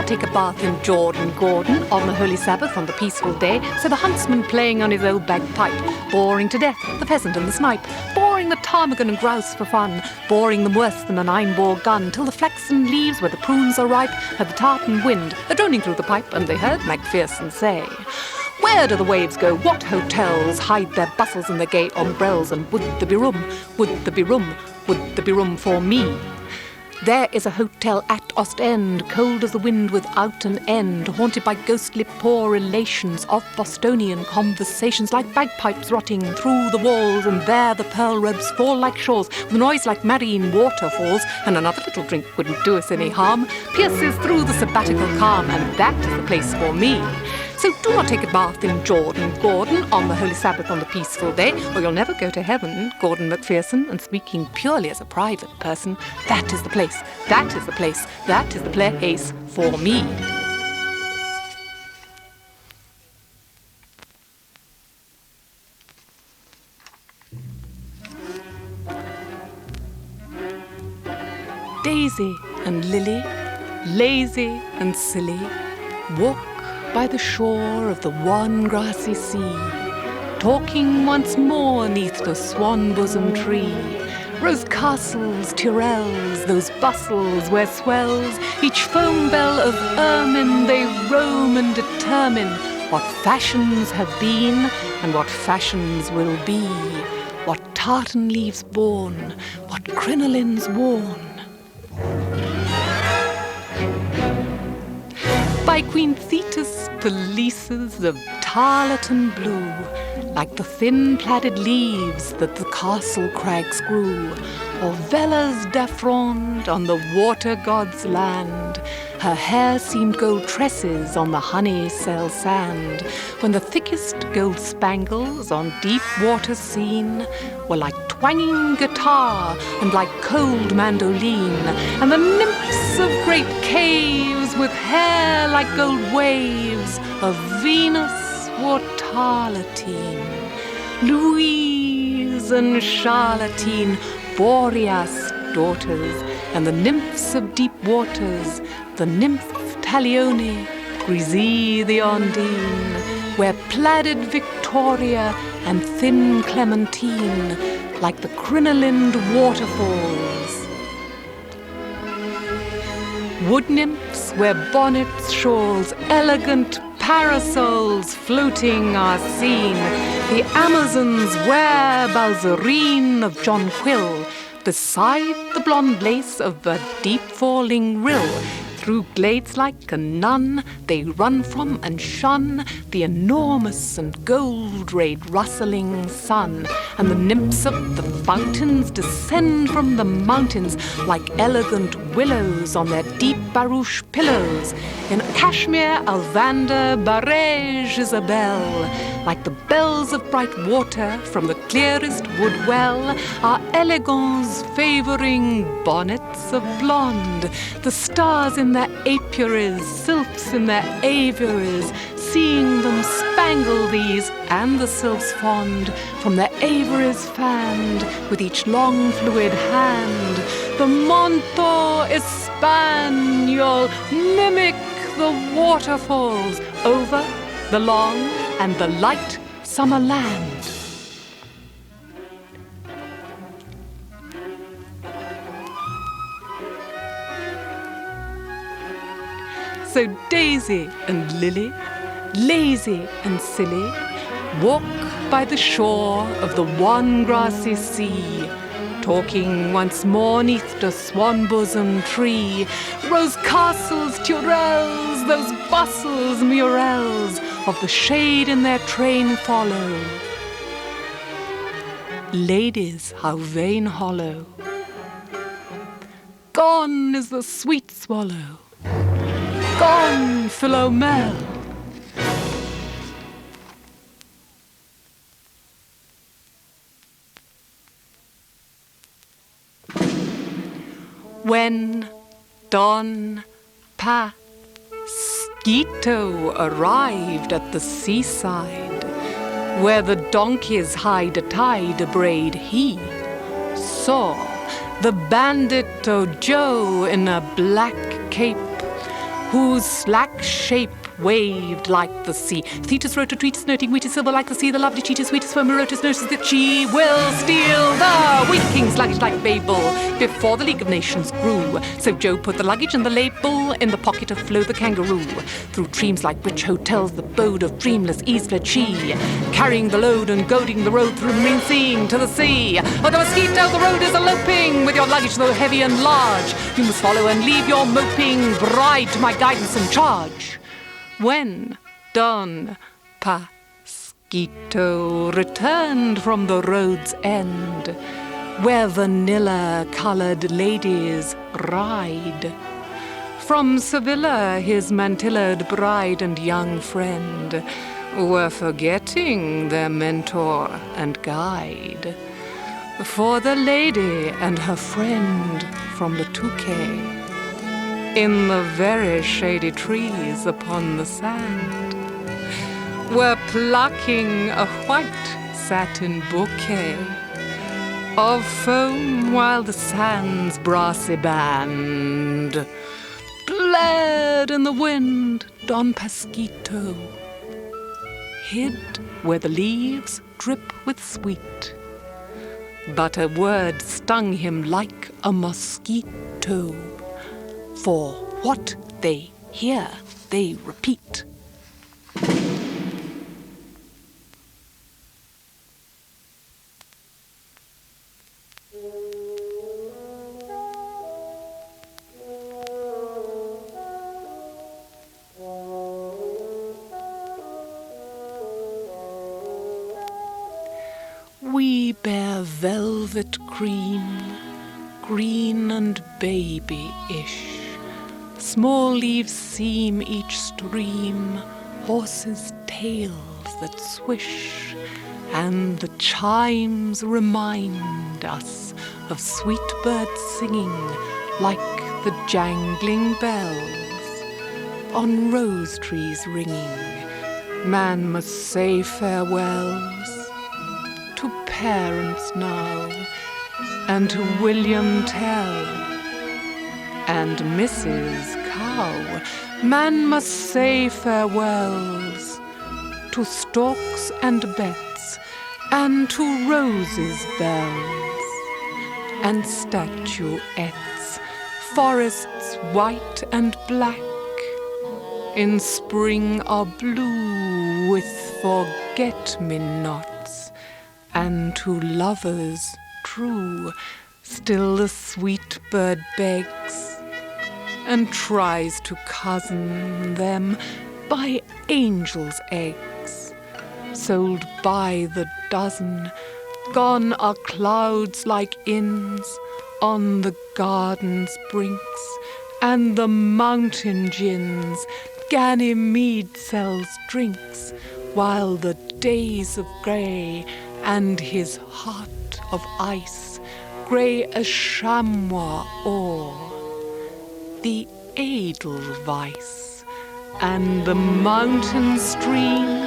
not take a bath in Jordan Gordon on the holy Sabbath on the peaceful day, so the huntsman playing on his old bagpipe, boring to death the pheasant and the snipe, boring the ptarmigan and grouse for fun, boring them worse than a 9-bore gun, till the flaxen leaves where the prunes are ripe heard the tartan wind a-droning through the pipe, and they heard Macpherson say, "Where do the waves go? What hotels hide their bustles and their gay ombrelles? And would there be room, would there be room, would there be room for me? There is a hotel at Ostend, cold as the wind without an end, haunted by ghostly poor relations of Bostonian conversations, like bagpipes rotting through the walls, and there the pearl robes fall like shawls, with a noise like marine waterfalls, and another little drink wouldn't do us any harm, pierces through the sabbatical calm, and that is the place for me. So do not take a bath in Jordan Gordon on the holy Sabbath on the peaceful day, or you'll never go to heaven, Gordon Macpherson, and speaking purely as a private person, that is the place, that is the place, that is the place for me." Daisy and Lily, lazy and silly, walk by the shore of the one grassy sea, talking once more neath the swan-bosom tree. Rose castles, Tyrrells, those bustles where swells each foam bell of ermine, they roam and determine what fashions have been and what fashions will be, what tartan leaves born, what crinolines worn. By Queen Thetis, pelisses of tarlatan blue, like the thin plaided leaves that the castle crags grew, or Vella's daffronde on the water god's land. Her hair seemed gold tresses on the honey-cell sand, when the thickest gold spangles on deep waters seen were like twanging guitar and like cold mandoline, and the nymphs of great caves with hair like gold waves of Venus wore tarlatine. Louise and Charlatine, Boreas daughters, and the nymphs of deep waters, the nymph Talione, Grisy the Ondine, where plaided Victoria and thin Clementine, like the crinolined waterfalls. Wood nymphs wear bonnets, shawls, elegant parasols floating are seen. The Amazons wear balzarine of John Quill, beside the blonde lace of a deep-falling rill. Through glades like a nun they run from and shun the enormous and gold-rayed rustling sun, and the nymphs of the fountains descend from the mountains like elegant willows on their deep barouche pillows. In Kashmir, Alvander, Barège, Isabelle, like the bells of bright water from the clearest wood well, are elegants favouring bonnets of blonde, the stars in their apiaries, sylphs in their aviaries, seeing them spangle these and the sylphs fond, from their aviaries fanned with each long fluid hand. The manteau espagnol mimic the waterfalls over the long and the light summer land. So Daisy and Lily, lazy and silly, walk by the shore of the one grassy sea, talking once more neath the swan-bosom tree. Rose castles, Tyrrells, those bustles, murels, of the shade in their train follow. Ladies, how vain hollow. Gone is the sweet swallow. Gone, Philomel. When Don Pasquito arrived at the seaside, where the donkeys hide a tide braid, he saw the bandit Joe in a black cape, whose slack shape waved like the sea. Thetis rotatritis noting wheatus silver like the sea, the lovely cheetah sweetest firmarotus notices that she will steal the wheat king sluggish like Babel before the League of Nations grew. So Joe put the luggage and the label in the pocket of Flo the kangaroo. Through dreams like rich hotels, the abode of dreamless ease fled she, carrying the load and goading the road through marine scene to the sea. Oh, the mosquito, the road is eloping with your luggage though heavy and large. You must follow and leave your moping bride to my guidance and charge. When Don Pasquito returned from the road's end, where vanilla-colored ladies ride, from Sevilla his mantillaed bride and young friend were forgetting their mentor and guide. For the lady and her friend from the Touquet, in the very shady trees upon the sand, were plucking a white satin bouquet of foam while the sand's brassy band blared in the wind. Don Pasquito hid where the leaves drip with sweet, but a word stung him like a mosquito. For what they hear, they repeat. We bear velvet cream, green and babyish. Small leaves seam each stream, horses' tails that swish, and the chimes remind us of sweet birds singing like the jangling bells on rose trees ringing. Man must say farewells to parents now, and to William Tell and Mrs. Cow. Man must say farewells to storks and bets, and to roses' bells, and statuettes, forests white and black, in spring are blue with forget-me-nots, and to lovers true still the sweet bird begs, and tries to cozen them by angels' eggs, sold by the dozen. Gone are clouds like inns on the garden's brinks, and the mountain gins Ganymede sells drinks, while the days of grey and his heart of ice, grey as chamois ore, the edelweiss, and the mountain streams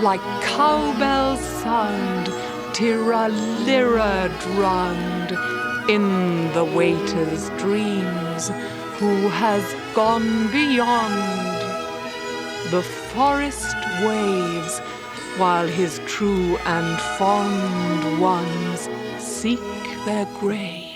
like cowbells sound, tiralira drowned in the waiter's dreams, who has gone beyond the forest waves, while his true and fond ones seek their graves.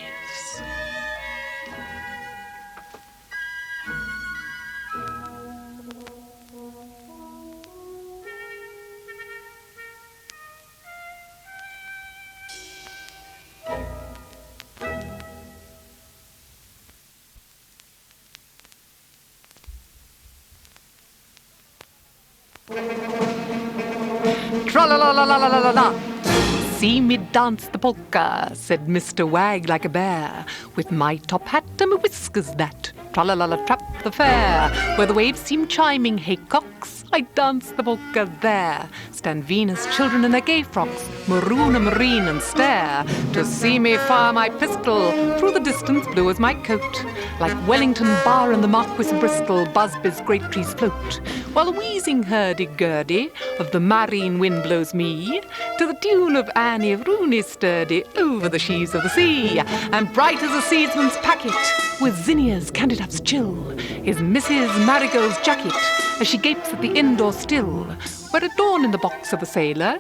Tra-la-la-la-la-la-la-la! See me dance the polka, said Mr. Wag like a bear, with my top hat and my whiskers that tra-la-la-la trap the fair, where the waves seem chiming haycocks I dance the polka there. Stand Venus children in their gay frocks, maroon and marine, and stare to see me fire my pistol through the distance blue as my coat. Like Wellington Bar and the Marquis of Bristol, Busby's great trees float, while the wheezing hurdy-gurdy of the marine wind blows me to the tune of Annie Rooney sturdy over the sheaves of the sea. And bright as a seedsman's packet, with zinnias candid up's chill, is Mrs. Marigold's jacket as she gapes at the indoor still, where at dawn in the box of a sailor,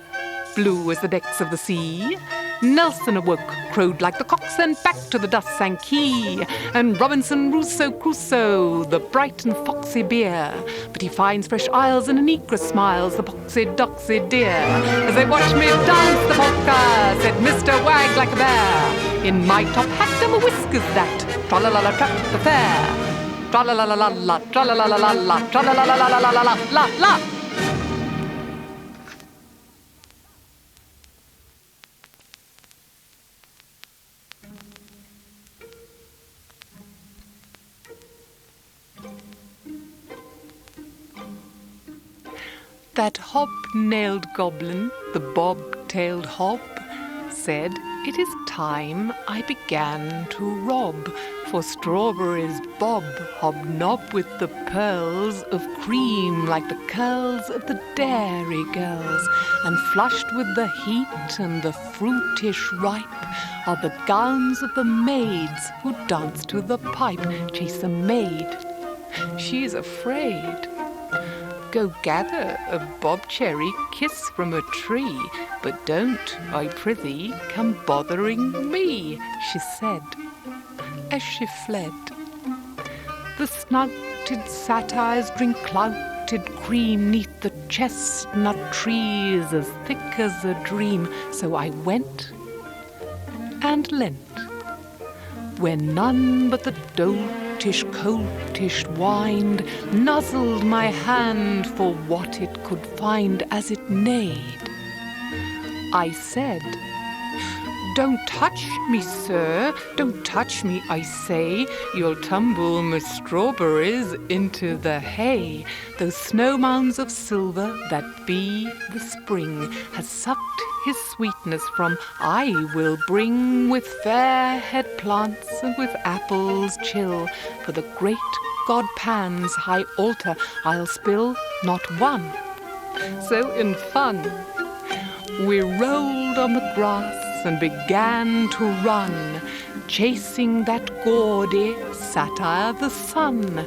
blue as the decks of the sea, Nelson awoke, crowed like the cocks, and back to the dust sank he, and Robinson Crusoe, the bright and foxy beer. But he finds fresh isles and a negress smiles, the poxy doxy dear. As they watch me dance the polka, said Mr. Wag like a bear, in my top hat and the whiskers that tra-la-la-la trap the fair. Tra-la-la-la-la-la, tra-la-la-la-la-la, tra-la-la-la-la-la-la-la-la. That hob-nailed goblin, the bob-tailed hob, said, "It is time I began to rob, for strawberries bob hobnob with the pearls of cream like the curls of the dairy girls, and flushed with the heat and the fruitish ripe are the gowns of the maids who dance to the pipe. Chase a maid, she is afraid. Go gather a bob-cherry kiss from a tree, but don't, I prithee, come bothering me," she said, as she fled. The snouted satyrs drink clouted cream 'neath the chestnut trees as thick as a dream. So I went and lent, where none but the dotish coatish wind nuzzled my hand for what it could find as it neighed. I said, "Don't touch me, sir, don't touch me, I say. You'll tumble my strawberries into the hay. Those snow mounds of silver that be the spring has sucked his sweetness from, I will bring with fair head plants and with apples chill. For the great god Pan's high altar I'll spill not one." So in fun we rolled on the grass and began to run, chasing that gaudy satyr the sun.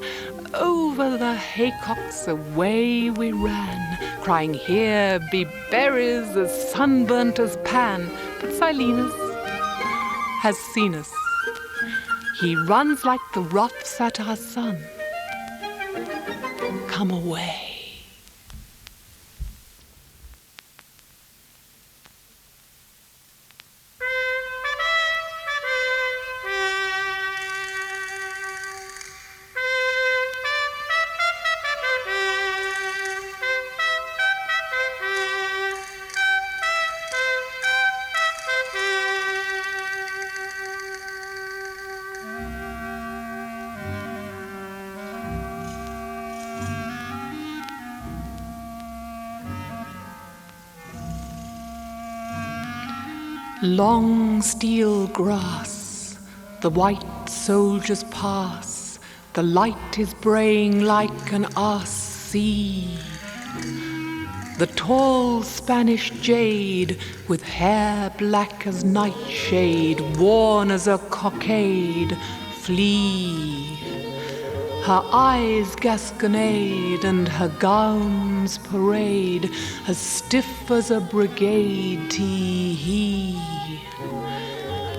Over the haycocks away we ran, crying, "Here be berries as sunburnt as Pan." But Silenus has seen us. He runs like the rough satyr's son. Come away. Long steel grass, the white soldiers pass, the light is braying like an ass. See the tall Spanish jade, with hair black as nightshade, worn as a cockade, flee. Her eyes gasconade and her gowns parade, as stiff as a brigade tee-hee.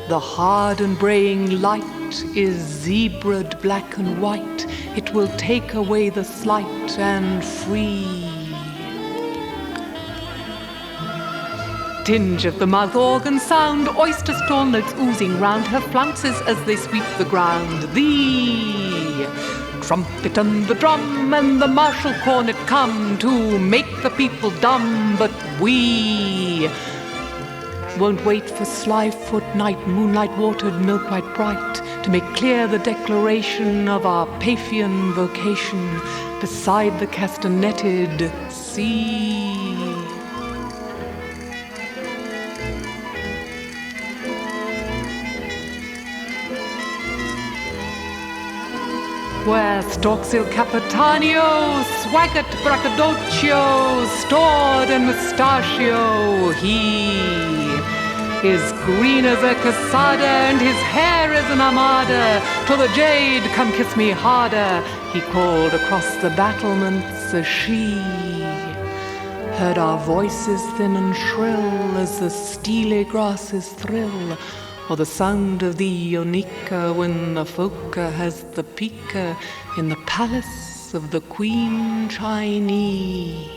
The hard and braying light is zebraed black and white, it will take away the slight and free. Tinge of the mouth organ sound, oyster stall notes oozing round her flounces as they sweep the ground. The trumpet and the drum and the martial cornet come to make the people dumb, but we won't wait for sly-foot night, moonlight-watered, milk-white bright, to make clear the declaration of our Paphian vocation. beside the castanetted sea. Where stalks il Capitanio, swaggart braggadocio, stored in mustachio, he is green as a cassada, and his hair is an armada. To the jade, come kiss me harder, he called across the battlements as she heard our voices thin and shrill as the steely grasses thrill, or the sound of the Ionica when the Foca has the pica in the palace of the Queen Chinese.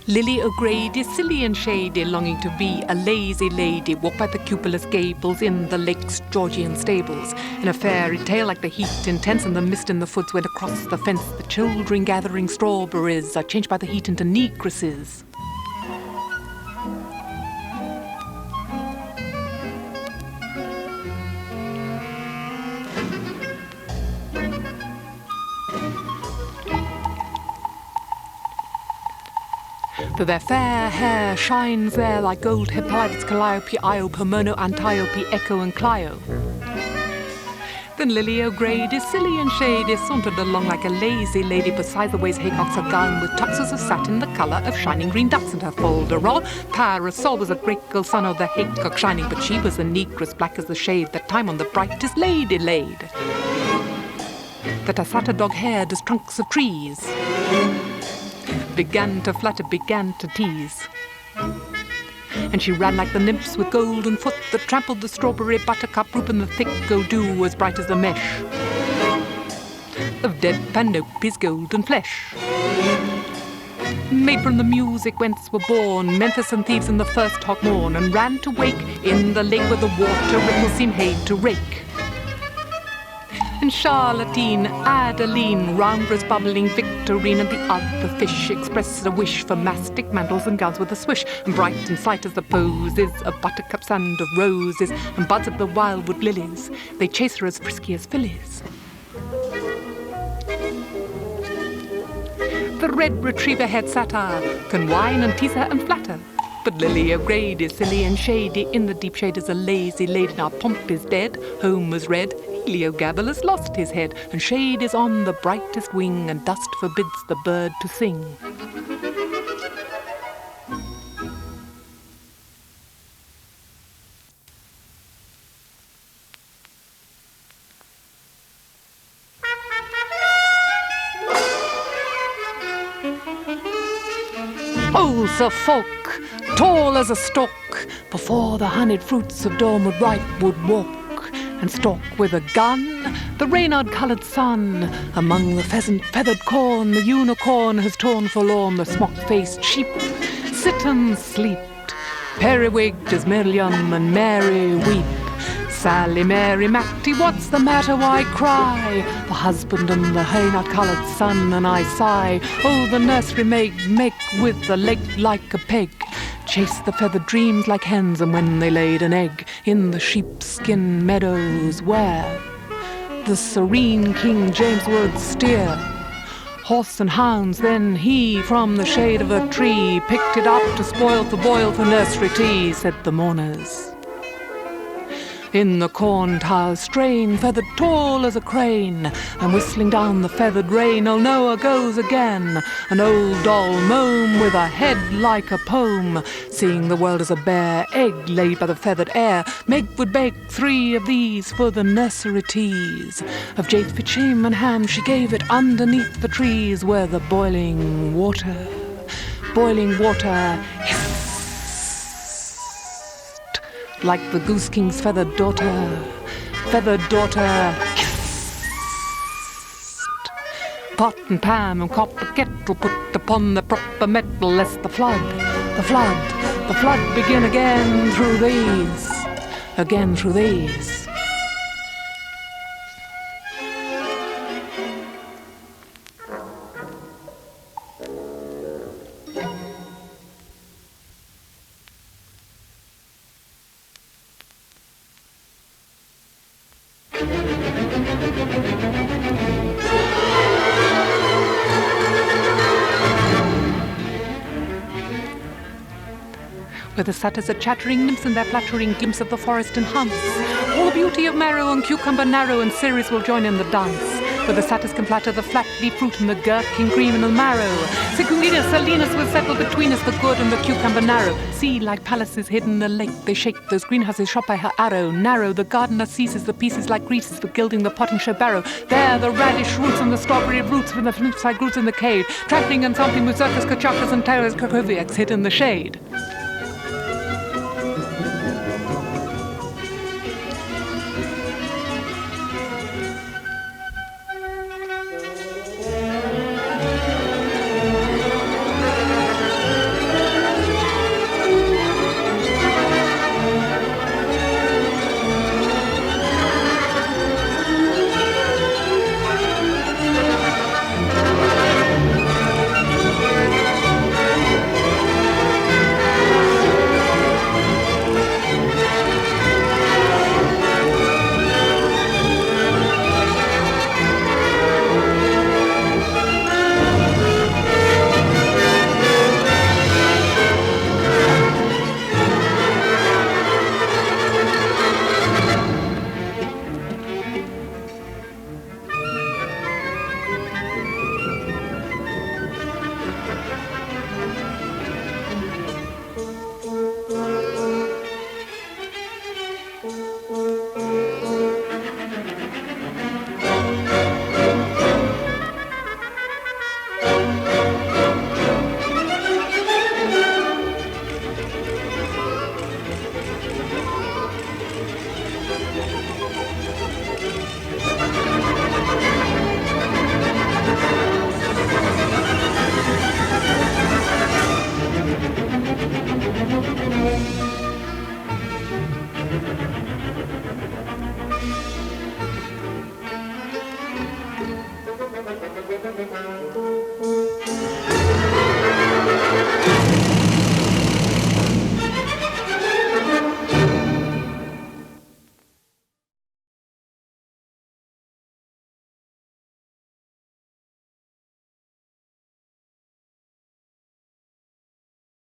Lily OGrady, silly and shady, longing to be a lazy lady, walk by the cupulous gables in the lake's Georgian stables. In a fairy tale like the heat intense and the mist in the foots went across the fence. The children gathering strawberries are changed by the heat into negresses. For their fair hair shines there like gold Hippolytus, Calliope, Io, Pomona, Antiope, Echo and Clio. Then Lily OGrady, silly and shady, sauntered along like a lazy lady beside the ways haycocks are gowned with tuxes of satin the colour of shining green ducks, and her folderol parasol was a great girl son of the haycock shining, but she was a negress black as the shade that time on the brightest lady laid, that her satyr dog-haired as trunks of trees began to flutter, began to tease. And she ran like the nymphs with golden foot that trampled the strawberry buttercup root, and the thick gold dew as bright as the mesh of dead Panope's golden flesh. Made from the music whence were born Memphis and thieves in the first hot morn, and ran to wake in the lake where the water ripples seem hayed to rake. And Charlottine, Adeline, Roundrose, bubbling Victorine, and the other fish expressed a wish for mastic mantles and gowns with a swish, and bright in sight as the posies of buttercups and of roses, and buds of the wildwood lilies. They chase her as frisky as fillies. The red retriever haired satyr can whine and tease her and flatter, but Lily OGrady, silly and shady, in the deep shade is a lazy lady. Now pomp is dead, home was red, Heliogabalus has lost his head, and shade is on the brightest wing, and dust forbids the bird to sing. Oh, Sir Folk, tall as a stalk, before the honeyed fruits of dawn would ripe would walk, and stalk with a gun the reynard-coloured sun. Among the pheasant-feathered corn, the unicorn has torn forlorn the smock-faced sheep. Sit and sleep, periwigged as Miriam and Mary weep. Sally, Mary, Matty, what's the matter, why cry? The husband and the reynard-coloured son, and I sigh. Oh, the nursery maid make with the leg like a peg, chase the feathered dreams like hens, and when they laid an egg in the sheepskin meadows where the serene King James would steer horse and hounds, then he from the shade of a tree picked it up to spoil for boil for nursery tea, said the mourners. In the corn tile strain, feathered tall as a crane, and whistling down the feathered rain, old Noah goes again. An old doll mome with a head like a poem, seeing the world as a bare egg laid by the feathered air. Meg would bake 3 of these for the nursery teas. Of jade, fish, shame, and ham she gave it underneath the trees, where the boiling water hissed like the goose king's feathered daughter hissed pot and pan and copper kettle put upon the proper metal, lest the flood begin again through these. Where the satyrs are chattering nymphs and their flattering glimpse of the forest enhance. All the beauty of marrow and cucumber narrow and ceres will join in the dance. Where the satyrs can flatter the flat leaf fruit and the gherkin cream and the marrow. Secundina Salinas will settle between us, the good and the cucumber narrow. See, like palaces hidden in a lake, they shake those greenhouses shot by her arrow. Narrow, the gardener seizes the pieces like greases for gilding the potting show barrow. There, the radish roots and the strawberry roots with the flint-side roots in the cave. Trampling and thumping with circus kachakas and terrors krakowiaks hid in the shade.